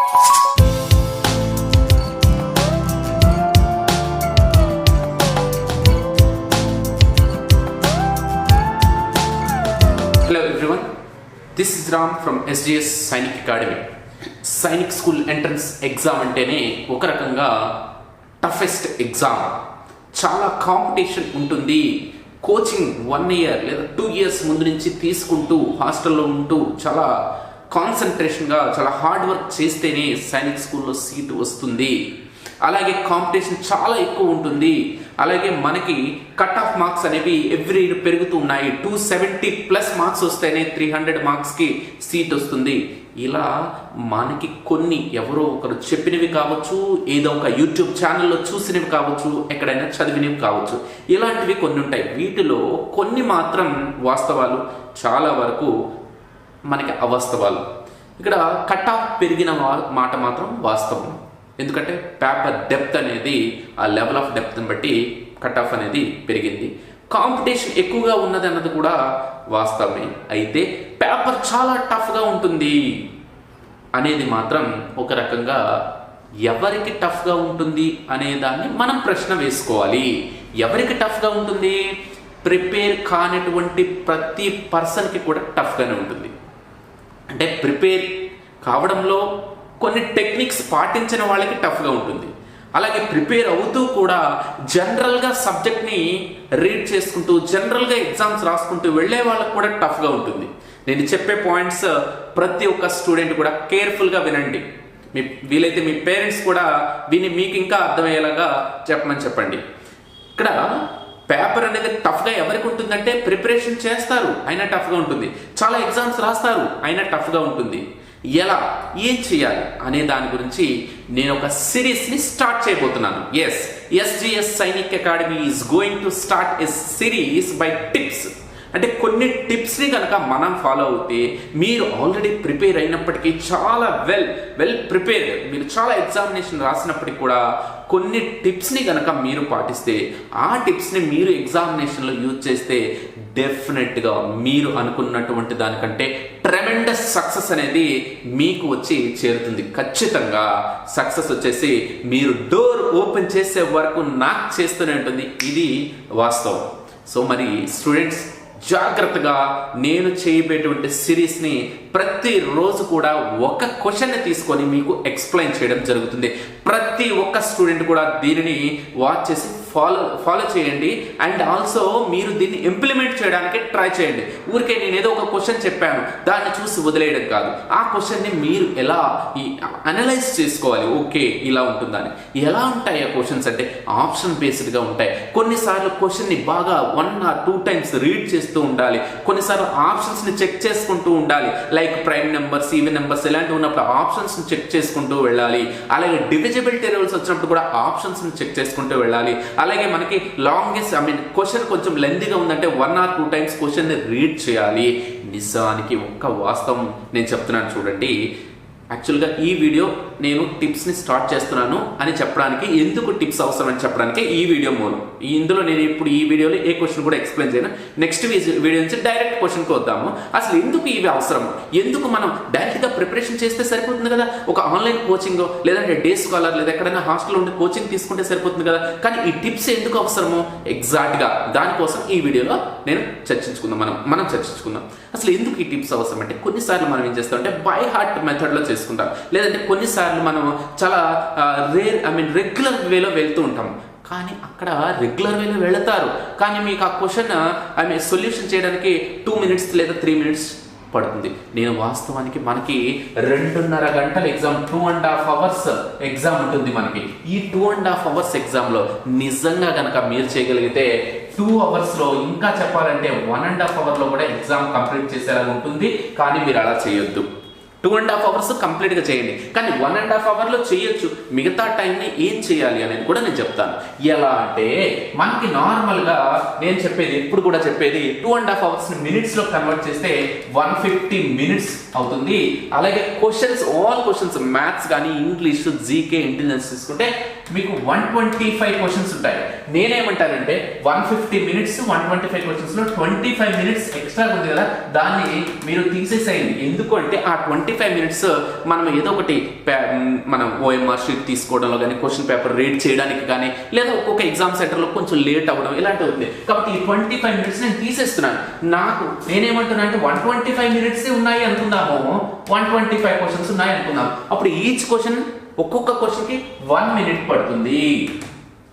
Hello everyone, this is Ram from SDS Sainik Academy. Sainik school entrance exam అంటేనే ఒక రకంగా toughest exam. చాలా competition ఉంటుంది. కోచింగ్ 1 ఇయర్ లేదా 2 ఇయర్స్ ముందు నుంచి తీసుకుంటూ హాస్టల్లో ఉంటూ చాలా కాన్సన్ట్రేషన్గా చాలా హార్డ్ వర్క్ చేస్తేనే సైనిక్ స్కూల్లో సీటు వస్తుంది. అలాగే కాంపిటీషన్ చాలా ఎక్కువ ఉంటుంది. అలాగే మనకి కట్ ఆఫ్ మార్క్స్ అనేవి ఎవ్రీ ఇయర్ పెరుగుతూ ఉన్నాయి. 270+ మార్క్స్ వస్తేనే 300 మార్క్స్కి సీట్ వస్తుంది. ఇలా మనకి కొన్ని ఎవరో ఒకరు చెప్పినవి కావచ్చు, ఏదో ఒక యూట్యూబ్ ఛానల్లో చూసినవి కావచ్చు, ఎక్కడైనా చదివినవి కావచ్చు, ఇలాంటివి కొన్ని ఉంటాయి. వీటిలో కొన్ని మాత్రం వాస్తవాలు, చాలా వరకు మనకి అవాస్తవాలు. ఇక్కడ కట్ ఆఫ్ పెరిగిన మాట మాత్రం వాస్తవం. ఎందుకంటే పేపర్ డెప్త్ అనేది ఆ లెవెల్ ఆఫ్ డెప్త్ని బట్టి కట్ ఆఫ్ అనేది పెరిగింది. కాంపిటీషన్ ఎక్కువగా ఉన్నది అన్నది కూడా వాస్తవమే. అయితే పేపర్ చాలా టఫ్గా ఉంటుంది అనేది మాత్రం ఒక రకంగా ఎవరికి టఫ్గా ఉంటుంది అనే దాన్ని మనం ప్రశ్న వేసుకోవాలి. ఎవరికి టఫ్గా ఉంటుంది? ప్రిపేర్ కానటువంటి ప్రతి పర్సన్కి కూడా టఫ్గానే ఉంటుంది. అంటే ప్రిపేర్ కావడంలో కొన్ని టెక్నిక్స్ పాటించిన వాళ్ళకి టఫ్గా ఉంటుంది. అలాగే ప్రిపేర్ అవుతూ కూడా జనరల్గా సబ్జెక్ట్ని రీడ్ చేసుకుంటూ జనరల్గా ఎగ్జామ్స్ రాసుకుంటూ వెళ్ళే వాళ్ళకి కూడా టఫ్గా ఉంటుంది. నేను చెప్పే పాయింట్స్ ప్రతి ఒక్క స్టూడెంట్ కూడా కేర్ఫుల్గా వినండి. వీలైతే మీ పేరెంట్స్ కూడా విని మీకు ఇంకా అర్థమయ్యేలాగా చెప్పండి. ఇక్కడ పేపర్ అనేది టఫ్గా ఎవరికి ఉంటుందంటే ప్రిపరేషన్ చేస్తారు అయినా టఫ్గా ఉంటుంది. చాలా ఎగ్జామ్స్ రాస్తారు అయినా టఫ్గా ఉంటుంది. ఎలా, ఏం చేయాలి అనే దాని గురించి నేను ఒక సిరీస్ని స్టార్ట్ చేయబోతున్నాను. SDS Sainik academy is going to start a series by tips. అంటే కొన్ని టిప్స్ని కనుక మనం ఫాలో అవుతే మీరు ఆల్రెడీ ప్రిపేర్ అయినప్పటికీ చాలా వెల్ ప్రిపేర్డ్, మీరు చాలా ఎగ్జామినేషన్ రాసినప్పటికీ కూడా కొన్ని టిప్స్ని కనుక మీరు పాటిస్తే, ఆ టిప్స్ని మీరు ఎగ్జామినేషన్లో యూజ్ చేస్తే డెఫినెట్గా మీరు అనుకున్నటువంటి దానికంటే ట్రెమెండస్ సక్సెస్ అనేది మీకు వచ్చి చేరుతుంది. ఖచ్చితంగా సక్సెస్ వచ్చేసి మీరు డోర్ ఓపెన్ చేసే వరకు నాకు చేస్తూనే ఉంటుంది. ఇది వాస్తవం. సో మరి స్టూడెంట్స్ జాగ్రత్తగా నేను చేయబోయేటువంటి సిరీస్ని ప్రతిరోజు కూడా ఒక క్వశ్చన్ని తీసుకొని మీకు ఎక్స్ప్లెయిన్ చేయడం జరుగుతుంది. ప్రతి ఒక్క స్టూడెంట్ కూడా దీనిని వాచ్ చేసి ఫాలో చేయండి. అండ్ ఆల్సో మీరు దీన్ని ఇంప్లిమెంట్ చేయడానికి ట్రై చేయండి. ఊరికే నేను ఏదో ఒక క్వశ్చన్ చెప్పాను దాన్ని చూసి వదిలేయడం కాదు. ఆ క్వశ్చన్ని మీరు ఎలా అనలైజ్ చేసుకోవాలి. ఓకే, ఇలా ఉంటుందని. ఎలా ఉంటాయి ఆ క్వశ్చన్స్ అంటే ఆప్షన్ బేస్డ్గా ఉంటాయి. కొన్నిసార్లు క్వశ్చన్ని బాగా 1 or 2 times రీడ్ చేస్తూ ఉండాలి. కొన్నిసార్లు ఆప్షన్స్ని చెక్ చేసుకుంటూ ఉండాలి. Like prime numbers, even numbers ఇలాంటివి ఉన్నప్పుడు ఆప్షన్స్ని చెక్ చేసుకుంటూ వెళ్ళాలి. అలాగే డివిజిబిలిటీ రూల్స్ వచ్చినప్పుడు కూడా ఆప్షన్స్ని చెక్ చేసుకుంటూ వెళ్ళాలి. అలాగే మనకి లాంగెస్ట్ క్వశ్చన్ కొంచెం లెంతీగా ఉందంటే 1 or 2 times క్వశ్చన్ని రీడ్ చేయాలి. నిజానికి ఒక్క వాస్తవం నేను చెప్తున్నాను చూడండి. యాక్చువల్గా ఈ వీడియో నేను టిప్స్ని స్టార్ట్ చేస్తున్నాను అని చెప్పడానికి, ఎందుకు టిప్స్ అవసరం అని చెప్పడానికి ఈ వీడియో మూలం. ఇందులో నేను ఇప్పుడు ఈ వీడియోలో ఏ క్వశ్చన్ కూడా ఎక్స్ప్లెయిన్ చేయను. నెక్స్ట్ వీడియో నుంచి డైరెక్ట్ క్వశ్చన్కి వద్దాము. అసలు ఎందుకు ఇవి అవసరం? ఎందుకు మనం డైరెక్ట్గా ప్రిపరేషన్ చేస్తే సరిపోతుంది కదా? ఒక ఆన్లైన్ కోచింగ్ లేదంటే డే స్కాలర్ లేదా ఎక్కడైనా హాస్టల్లో ఉండి కోచింగ్ తీసుకుంటే సరిపోతుంది కదా? కానీ ఈ టిప్స్ ఎందుకు అవసరమో ఎగ్జాక్ట్గా దానికోసం ఈ వీడియోలో నేను మనం చర్చించుకుందాం. అసలు ఎందుకు ఈ టిప్స్ అవసరం అంటే, కొన్నిసార్లు మనం ఏం చేస్తామంటే బై హార్ట్ మెథడ్లో చేసుకుంటాం. లేదంటే కొన్నిసార్లు మనం చాలా రెగ్యులర్ వేలో వెళ్తూ ఉంటాం. కానీ అక్కడ రెగ్యులర్ వేలో వెళతారు, కానీ మీకు ఆ క్వశ్చన్ సొల్యూషన్ చేయడానికి 2 minutes లేదా 3 minutes పడుతుంది. నేను వాస్తవానికి మనకి 2.5 గంటల ఎగ్జామ్, 2.5 hours ఎగ్జామ్ ఉంటుంది మనకి. ఈ 2.5 hours ఎగ్జామ్లో నిజంగా కనుక మీరు చేయగలిగితే 2 hours ఇంకా చెప్పాలంటే 1.5 hour కూడా ఎగ్జామ్ కంప్లీట్ చేసేలా ఉంటుంది. కానీ మీరు అలా చేయొద్దు. 2.5 hours కంప్లీట్గా చేయండి, కానీ 1.5 hour చేయొచ్చు. మిగతా టైంని ఏం చేయాలి అనేది కూడా నేను చెప్తాను. ఎలా అంటే మనకి నార్మల్గా నేను చెప్పేది, ఎప్పుడు కూడా చెప్పేది 2.5 hours మినిట్స్లో కన్వర్ట్ చేస్తే 150 minutes అవుతుంది. అలాగే ఆల్ క్వశ్చన్స్ మ్యాథ్స్ కానీ ఇంగ్లీష్, జీకే, ఇంటెలిజెన్స్ తీసుకుంటే మీకు 125 క్వశ్చన్స్ ఉంటాయి. నేనేమంటానంటే 150 మినిట్స్ 125 క్వశ్చన్స్లో 25 మినిట్స్ ఎక్స్ట్రా ఉంది కదా, దాన్ని మీరు తీసేసేయండి. ఎందుకంటే ఆ 25 మినిట్స్ మనం ఏదో ఒకటి మనం ఓఎంఆర్ షీట్ తీసుకోవడంలో కానీ, క్వశ్చన్ పేపర్ రీడ్ చేయడానికి కానీ, లేదా ఒక్కొక్క ఎగ్జామ్ సెంటర్లో కొంచెం లేట్ అవ్వడం ఇలాంటి అవుతుంది. కాబట్టి ఈ 25 మినిట్స్ నేను తీసేస్తున్నాను. నేనేమంటున్నా అంటే 125 మినిట్స్ ఉన్నాయి అనుకుందాము, 125 క్వశ్చన్స్ ఉన్నాయి అనుకుందాం. అప్పుడు ఈచ్ క్వశ్చన్ ఒక్కొక్క క్వశ్చన్కి 1 మినిట్ పడుతుంది.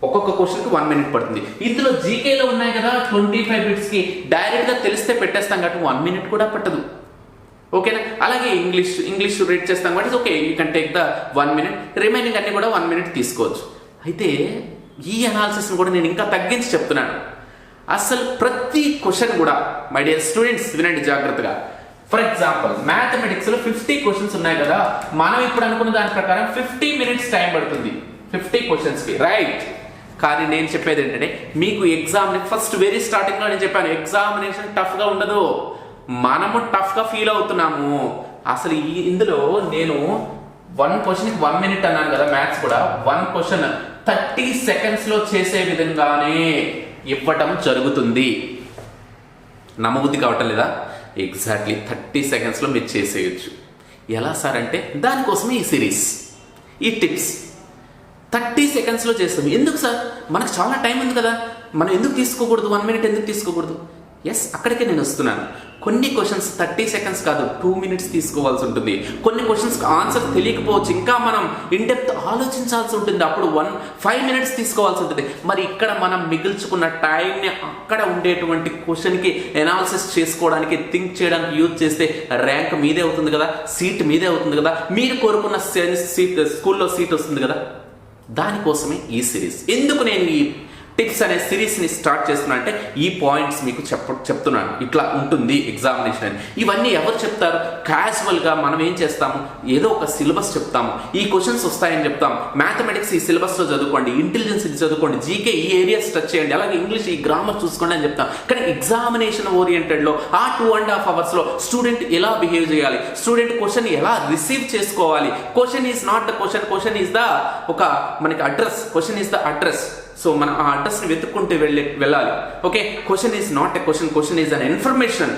ఒక్కొక్క క్వశ్చన్కి 1 మినిట్ పడుతుంది. ఇందులో జీకేలో ఉన్నాయి కదా 25 బిట్స్కి డైరెక్ట్గా తెలిస్తే పెట్టేస్తాం కాబట్టి 1 మినిట్ కూడా పట్టదు. ఓకేనా? అలాగే ఇంగ్లీష్ రీడ్ చేస్తాం కాబట్టి okay, you can take the 1 minute, remaining అన్ని కూడా 1 మినిట్ తీసుకోవచ్చు. అయితే ఈ అనాలిసిస్ని కూడా నేను ఇంకా తగ్గించి చెప్తున్నాను. అసలు ప్రతి క్వశ్చన్ కూడా మై డియర్ స్టూడెంట్స్ వినండి జాగ్రత్తగా. ఫర్ ఎగ్జాంపుల్ మ్యాథమెటిక్స్లో 50 క్వశ్చన్స్ ఉన్నాయి కదా, మనం ఇప్పుడు అనుకున్న దాని ప్రకారం 50 మినిట్స్ టైం పడుతుంది 50 క్వశ్చన్స్కి, రైట్? కానీ నేను చెప్పేది ఏంటంటే మీకు ఎగ్జామ్ని ఫస్ట్ వెరీ స్టార్టింగ్లో నేను చెప్పాను, ఎగ్జామినేషన్ టఫ్గా ఉండదు, మనము టఫ్గా ఫీల్ అవుతున్నాము. అసలు ఇందులో నేను 1 క్వశ్చన్కి 1 మినిట్ అన్నాను కదా, మ్యాథ్స్ కూడా 1 క్వశ్చన్ 30 సెకండ్స్లో చేసే విధంగానే ఇవ్వటం జరుగుతుంది. నమ్మబుద్ధి కావటం లేదా? ఎగ్జాక్ట్లీ 30 సెకండ్స్లో మీరు చేసేయచ్చు. ఎలా సార్ అంటే దానికోసమే ఈ సిరీస్, ఈ టిప్స్ 30 సెకండ్స్లో చేస్తాం. ఎందుకు సార్? మనకు చాలా టైం ఉంది కదా, మనం ఎందుకు తీసుకోకూడదు? 1 మినిట్ ఎందుకు తీసుకోకూడదు? ఎస్, అక్కడికే నేను వస్తున్నాను. కొన్ని క్వశ్చన్స్ 30 సెకండ్స్ కాదు 2 మినిట్స్ తీసుకోవాల్సి ఉంటుంది. కొన్ని క్వశ్చన్స్కి ఆన్సర్ తెలియకపోవచ్చు, ఇంకా మనం ఇన్ డెప్త్ ఆలోచించాల్సి ఉంటుంది, అప్పుడు 5 మినిట్స్ తీసుకోవాల్సి ఉంటుంది. మరి ఇక్కడ మనం మిగిల్చుకున్న టైంని అక్కడ ఉండేటువంటి క్వశ్చన్కి ఎనాలిసిస్ చేసుకోవడానికి, థింక్ చేయడానికి యూజ్ చేస్తే ర్యాంక్ మీదే అవుతుంది కదా, సీట్ మీదే అవుతుంది కదా, మీరు కోరుకున్న సీట్ స్కూల్లో సీట్ వస్తుంది కదా. దానికోసమే ఈ సిరీస్. ఎందుకు నేను ఈ టిప్స్ అనే సిరీస్ని స్టార్ట్ చేస్తున్నా అంటే ఈ పాయింట్స్ మీకు చెప్తున్నాను, ఇట్లా ఉంటుంది ఎగ్జామినేషన్ అని. ఇవన్నీ ఎవరు చెప్తారు? క్యాజువల్గా మనం ఏం చేస్తాము, ఏదో ఒక సిలబస్ చెప్తాము, ఈ క్వశ్చన్స్ వస్తాయని చెప్తాము. మ్యాథమెటిక్స్ ఈ సిలబస్లో చదువుకోండి, ఇంటెలిజెన్స్ ఇది చదువుకోండి, జీకే ఈ ఏరియాస్ టచ్ చేయండి, అలాగే ఇంగ్లీష్ ఈ గ్రామర్ చూసుకోండి అని చెప్తాం. కానీ ఎగ్జామినేషన్ ఓరియంటెడ్లో ఆ 2.5 అవర్స్లో స్టూడెంట్ ఎలా బిహేవ్ చేయాలి, స్టూడెంట్ క్వశ్చన్ ఎలా రిసీవ్ చేసుకోవాలి, question is not the question, question is the ఒక మనకి address, question is the address. So మనం ఆ అడ్రస్ని వెతుక్కుంటూ వెళ్ళాలి. Okay, question is not a question, question is an information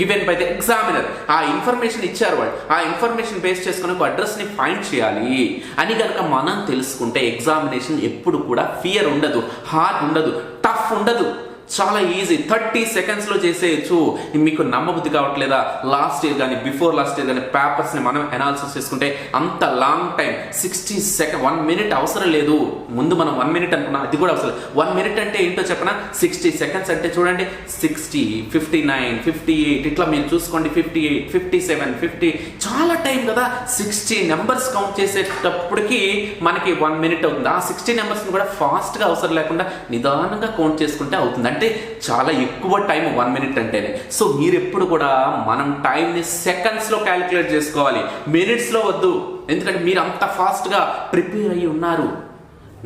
given by the examiner. ఆ information ఇచ్చారు వాళ్ళు, ఆ ఇన్ఫర్మేషన్ బేస్ చేసుకుని ఒక అడ్రస్ని ఫైండ్ చేయాలి అని కనుక మనం తెలుసుకుంటే ఎగ్జామినేషన్ ఎప్పుడు కూడా ఫియర్ ఉండదు, హార్డ్ ఉండదు, టఫ్ ఉండదు, చాలా ఈజీ 30 సెకండ్స్లో చేసేయచ్చు. మీకు నమ్మబుద్ధి కావట్లేదా? లాస్ట్ ఇయర్ కానీ బిఫోర్ లాస్ట్ ఇయర్ కానీ పేపర్స్ని మనం అనాలిసిస్ చేసుకుంటే అంత లాంగ్ టైం 60 సెకండ్ 1 మినిట్ అవసరం లేదు. ముందు మనం 1 మినిట్ అనుకున్నాం, అది కూడా అవసరం. 1 మినిట్ అంటే ఏంటో చెప్పనా? 60 సెకండ్స్ అంటే చూడండి 60, 59, 58 ఇట్లా మీరు చూసుకోండి, 58, 57, 50 చాలా టైం కదా. 60 నెంబర్స్ కౌంట్ చేసేటప్పటికి మనకి 1 మినిట్ అవుతుంది. ఆ 60 నెంబర్స్ని కూడా ఫాస్ట్గా అవసరం లేకుండా నిదానంగా కౌంట్ చేసుకుంటే అవుతుంది. అంటే చాలా ఎక్కువ టైం 1 మినిట్ అంటేనే. సో మీరు ఎప్పుడు కూడా మనం టైంని సెకండ్స్లో క్యాలిక్యులేట్ చేసుకోవాలి, మినిట్స్లో వద్దు. ఎందుకంటే మీరు అంత ఫాస్ట్గా ప్రిపేర్ అయ్యి ఉన్నారు.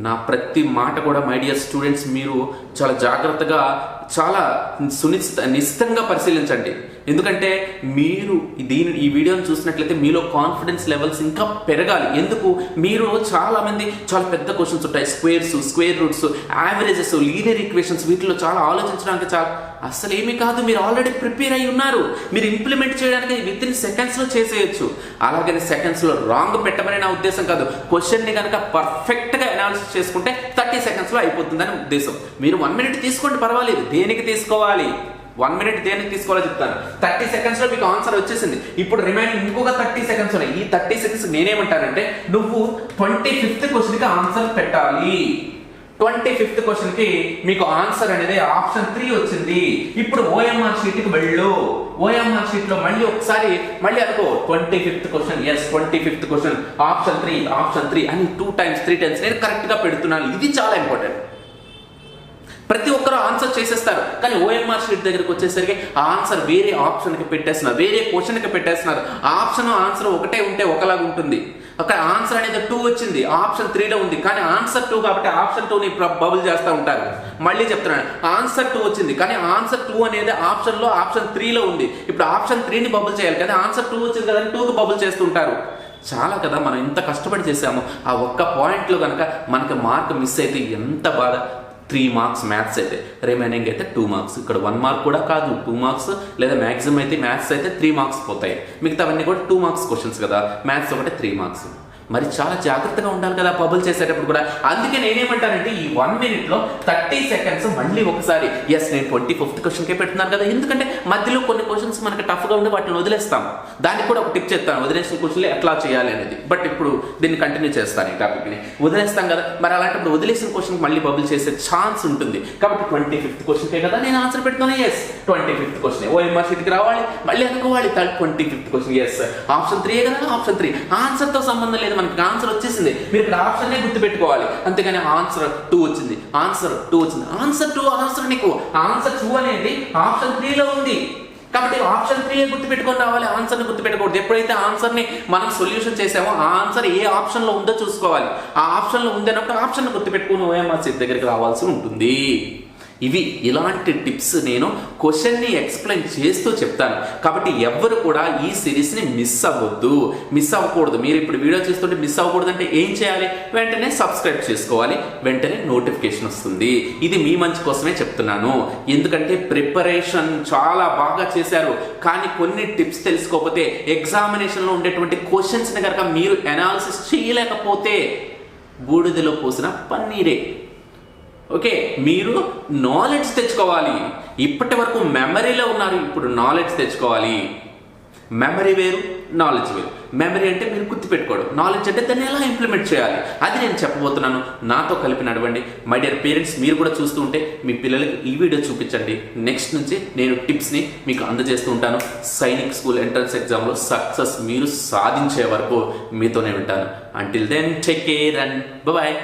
నా ప్రతి మాట కూడా మై డియర్ స్టూడెంట్స్ మీరు చాలా జాగ్రత్తగా, చాలా నిశ్చితంగా పరిశీలించండి. ఎందుకంటే మీరు ఈ వీడియోని చూసినట్లయితే మీలో కాన్ఫిడెన్స్ లెవెల్స్ ఇంకా పెరగాలి. ఎందుకు? మీరు చాలామంది చాలా పెద్ద క్వశ్చన్స్ ఉంటాయి, squares, square roots, averages, linear equations, వీటిలో చాలా ఆలోచించడానికి అసలు ఏమీ కాదు. మీరు ఆల్రెడీ ప్రిపేర్ అయి ఉన్నారు, మీరు ఇంప్లిమెంట్ చేయడానికి విత్ ఇన్ సెకండ్స్లో చేసేయచ్చు. అలాగని సెకండ్స్లో రాంగ్ పెట్టమని నా ఉద్దేశం కాదు. క్వశ్చన్ని కనుక పర్ఫెక్ట్గా అనాలిసిస్ చేసుకుంటే 30 సెకండ్స్లో అయిపోతుందని ఉద్దేశం. మీరు 1 మినిట్ తీసుకోండి, పర్వాలేదు. దేనికి తీసుకోవాలి? 1 మినిట్ దేనికి తీసుకోవాలో చెప్తాను. 30 సెకండ్స్లో మీకు ఆన్సర్ వచ్చేసింది. ఇప్పుడు రిమైనింగ్ ఇంకొక 30 సెకండ్స్ ఉన్నాయి. ఈ 30 సెకండ్స్ నేనేమంటానంటే నువ్వు 25th క్వశ్చన్కి ఆన్సర్ పెట్టాలి. 25th క్వశ్చన్కి మీకు ఆన్సర్ అనేది ఆప్షన్ 3 వచ్చింది. ఇప్పుడు ఓఎంఆర్ షీట్కి వెళ్ళు. ఓఎంఆర్ షీట్లో మళ్ళీ అనుకో 25th question, yes 25th question option 3 అని 2 times 3 times నేను కరెక్ట్గా పెడుతున్నాను. ఇది చాలా ఇంపార్టెంట్. ప్రతి ఒక్కరు ఆన్సర్ చేసేస్తారు, కానీ ఓఎంఆర్ షీట్ దగ్గరికి వచ్చేసరికి ఆన్సర్ వేరే ఆప్షన్కి పెట్టేస్తున్నారు, వేరే క్వశ్చన్కి పెట్టేస్తున్నారు. ఆప్షన్ ఆన్సర్ ఒకటే ఉంటే ఒకలాగా ఉంటుంది. అక్కడ ఆన్సర్ అనేది 2 వచ్చింది, ఆప్షన్ 3లో ఉంది, కానీ ఆన్సర్ 2 కాబట్టి ఆప్షన్ 2ని బబుల్ చేస్తూ ఉంటారు. మళ్ళీ చెప్తున్నాను, ఆన్సర్ 2 వచ్చింది, కానీ ఆన్సర్ 2 అనేది ఆప్షన్ 3లో ఉంది. ఇప్పుడు ఆప్షన్ 3ని బబుల్ చేయాలి, కానీ ఆన్సర్ 2 వచ్చింది కదా 2కి బబుల్ చేస్తుంటారు. చాలా కదా, మనం ఇంత కష్టపడి చేసాము, ఆ ఒక్క పాయింట్లో కనుక మనకి మార్క్ మిస్ అయితే ఎంత బాధ. 3 మార్క్స్ మ్యాథ్స్ అయితే, రిమైనింగ్ అయితే 2 మార్క్స్. ఇక్కడ 1 మార్క్ కూడా కాదు, 2 మార్క్స్, లేదా మ్యాక్సిమం అయితే మ్యాథ్స్ అయితే 3 మార్క్స్ పోతాయి. మిగతావన్నీ కూడా 2 మార్క్స్ క్వశ్చన్స్ కదా, మ్యాథ్స్ ఒకటే 3 మార్క్స్. మరి చాలా జాగ్రత్తగా ఉండాలి కదా పబుల్ చేసేటప్పుడు కూడా. అందుకే నేనేమంటానంటే ఈ 1 మినిట్లో 30 సెకండ్స్ మళ్ళీ ఒకసారి నేను 25th క్వశ్చన్కే పెడుతున్నాను కదా, ఎందుకంటే మధ్యలో కొన్ని క్వశ్చన్స్ మనకి టఫ్గా ఉండి వాటిని వదిలేస్తాం. దానికి కూడా ఒక టిప్ చెప్తాను, వదిలేసిన క్వశ్చన్లు ఎట్లా చేయాలి అనేది. బట్ ఇప్పుడు దీన్ని కంటిన్యూ చేస్తాను, ఈ టాపిక్ని వదిలేస్తాం కదా. మరి అలాంటప్పుడు వదిలేసిన క్వశ్చన్ మళ్ళీ బబుల్ చేసే ఛాన్స్ ఉంటుంది. కాబట్టి 25th క్వశ్చన్కే కదా నేను ఆన్సర్ పెడుతున్నాను. 25th క్వశ్చన్ ఓఎంఆర్ షీట్కి రావాలి, మళ్ళీ అనుకోవాలి 25th క్వశ్చన్. ఆప్షన్ 3 కదా, ఆప్షన్ 3 ఆన్సర్తో సంబంధం లేదు, మనకి ఆన్సర్ వచ్చేసింది. మీరు ఇక్కడ ఆప్షన్నే గుర్తుపెట్టుకోవాలి, అంతేగాని ఆన్సర్ 2 వచ్చింది, ఆన్సర్ 2 వచ్చింది, ఆన్సర్ 2 ఆన్సర్ నీకు ఆన్సర్ 2 అనేది ఆప్షన్ 3లో ఉంది. కాబట్టి ఆప్షన్ 3 గుర్తుపెట్టుకొని రావాలి, ఆన్సర్ని గుర్తుపెట్టుకోవద్దు. ఎప్పుడైతే ఆన్సర్ని మనం సొల్యూషన్ చేసామో ఆ ఆన్సర్ ఏ ఆప్షన్లో ఉందో చూసుకోవాలి. ఆ ఆప్షన్లో ఉంది అన్నప్పుడు ఆప్షన్ గుర్తుపెట్టుకుని ఓఎంఆర్ సీట్ దగ్గరికి రావాల్సి ఉంటుంది. ఇవి ఇలాంటి టిప్స్ నేను క్వశ్చన్ని ఎక్స్ప్లెయిన్ చేస్తూ చెప్తాను. కాబట్టి ఎవ్వరు కూడా ఈ సిరీస్ని మిస్ అవ్వకూడదు. మీరు ఇప్పుడు వీడియో చూస్తుంటే మిస్ అవ్వకూడదు అంటే ఏం చేయాలి? వెంటనే సబ్స్క్రైబ్ చేసుకోవాలి, వెంటనే నోటిఫికేషన్ వస్తుంది. ఇది మీ మంచి కోసమే చెప్తున్నాను. ఎందుకంటే ప్రిపరేషన్ చాలా బాగా చేశారు, కానీ కొన్ని టిప్స్ తెలుసుకోకపోతే ఎగ్జామినేషన్లో ఉండేటువంటి క్వశ్చన్స్ని కనుక మీరు అనాలిసిస్ చేయలేకపోతే బూడిదలో పోసిన పన్నీరే. ఓకే, మీరు నాలెడ్జ్ తెచ్చుకోవాలి. ఇప్పటి వరకు మెమరీలో ఉన్నారు, ఇప్పుడు నాలెడ్జ్ తెచ్చుకోవాలి. మెమరీ వేరు, నాలెడ్జ్ వేరు. మెమరీ అంటే మీరు గుర్తుపెట్టుకోవడం, నాలెడ్జ్ అంటే దాన్ని ఎలా ఇంప్లిమెంట్ చేయాలి, అది నేను చెప్పబోతున్నాను. నాతో కలిపి నడవండి. మై డియర్ పేరెంట్స్, మీరు కూడా చూస్తూ ఉంటే మీ పిల్లలకి ఈ వీడియో చూపించండి. నెక్స్ట్ నుంచి నేను టిప్స్ని మీకు అందజేస్తూ ఉంటాను. సైనిక్ స్కూల్ ఎంట్రన్స్ ఎగ్జామ్లో సక్సెస్ మీరు సాధించే వరకు మీతోనే ఉంటాను. Until then take care and bye.